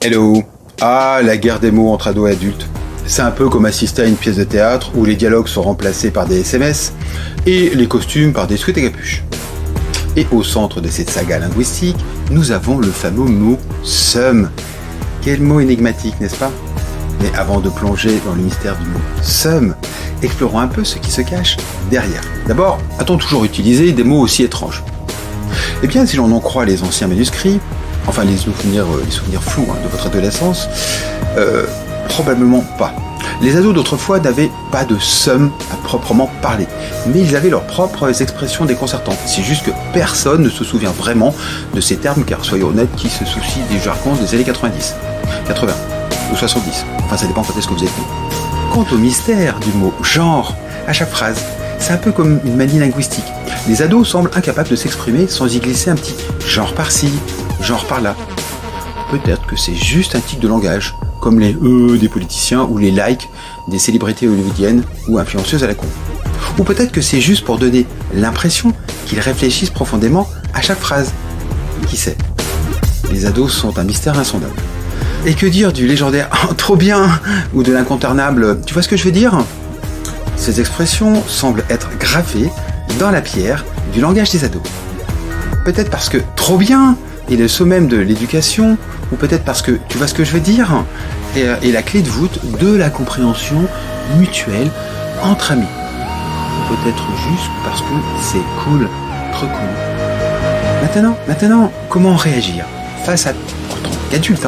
Hello. Ah, la guerre des mots entre ados et adultes. C'est un peu comme assister à une pièce de théâtre où les dialogues sont remplacés par des SMS et les costumes par des sweats et capuches. Et au centre de cette saga linguistique, nous avons le fameux mot « seum ». Quel mot énigmatique, n'est-ce pas? Mais avant de plonger dans le mystère du mot « seum », explorons un peu ce qui se cache derrière. D'abord, a-t-on toujours utilisé des mots aussi étranges? Eh bien, si l'on en croit les anciens manuscrits, enfin les souvenirs flous de votre adolescence, probablement pas. Les ados d'autrefois n'avaient pas de seum à proprement parler, mais ils avaient leurs propres expressions déconcertantes. C'est juste que personne ne se souvient vraiment de ces termes, car soyons honnêtes, qui se soucie des jargons des années 90, 80 ou 70. Enfin, ça dépend quand est-ce que vous êtes né. Quant au mystère du mot « genre » à chaque phrase, c'est un peu comme une manie linguistique. Les ados semblent incapables de s'exprimer sans y glisser un petit « genre par-ci », « genre par-là ». Peut-être que c'est juste un tic de langage, comme les « des politiciens ou les « likes » des célébrités hollywoodiennes ou influenceuses à la con. Ou peut-être que c'est juste pour donner l'impression qu'ils réfléchissent profondément à chaque phrase. Qui sait? Les ados sont un mystère insondable. Et que dire du légendaire « oh, trop bien » ou de l'incontournable « tu vois ce que je veux dire ?» Ces expressions semblent être gravées dans la pierre du langage des ados. Peut-être parce que « trop bien » est le summum de l'éducation, ou peut-être parce que « tu vois ce que je veux dire » est la clé de voûte de la compréhension mutuelle entre amis. Ou peut-être juste parce que c'est cool, trop cool. Maintenant, comment réagir face à, en tant qu'adulte,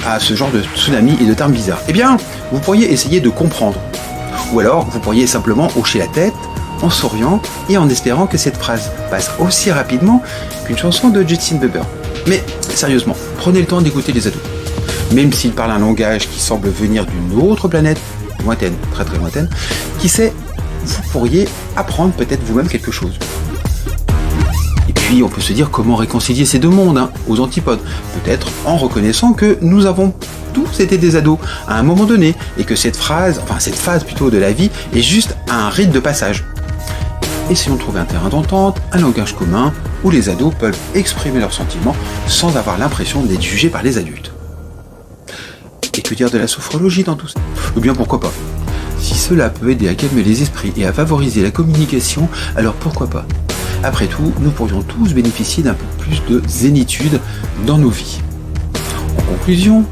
à ce genre de tsunami et de termes bizarres? Eh bien, vous pourriez essayer de comprendre. Ou alors, vous pourriez simplement hocher la tête en souriant et en espérant que cette phrase passe aussi rapidement qu'une chanson de Justin Bieber. Mais sérieusement, prenez le temps d'écouter les ados. Même s'ils parlent un langage qui semble venir d'une autre planète, lointaine, très très lointaine, qui sait, vous pourriez apprendre peut-être vous-même quelque chose. Et puis on peut se dire comment réconcilier ces deux mondes, aux antipodes. Peut-être en reconnaissant que nous avons tous été des ados à un moment donné, et que cette phase plutôt de la vie est juste un rite de passage. Essayons de trouver un terrain d'entente, un langage commun, où les ados peuvent exprimer leurs sentiments sans avoir l'impression d'être jugés par les adultes. Et que dire de la sophrologie dans tout ça? Eh bien pourquoi pas? Si cela peut aider à calmer les esprits et à favoriser la communication, alors pourquoi pas? Après tout, nous pourrions tous bénéficier d'un peu plus de zénitude dans nos vies. En conclusion,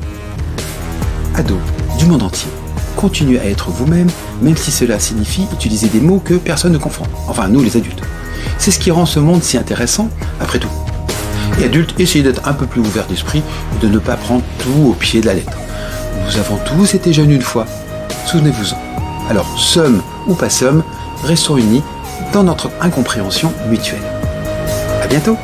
ados du monde entier, continuez à être vous-même, même si cela signifie utiliser des mots que personne ne comprend. Enfin, nous les adultes. C'est ce qui rend ce monde si intéressant, après tout. Et adultes, essayez d'être un peu plus ouverts d'esprit et de ne pas prendre tout au pied de la lettre. Nous avons tous été jeunes une fois, souvenez-vous-en. Alors, seum ou pas seum, restons unis dans notre incompréhension mutuelle. À bientôt!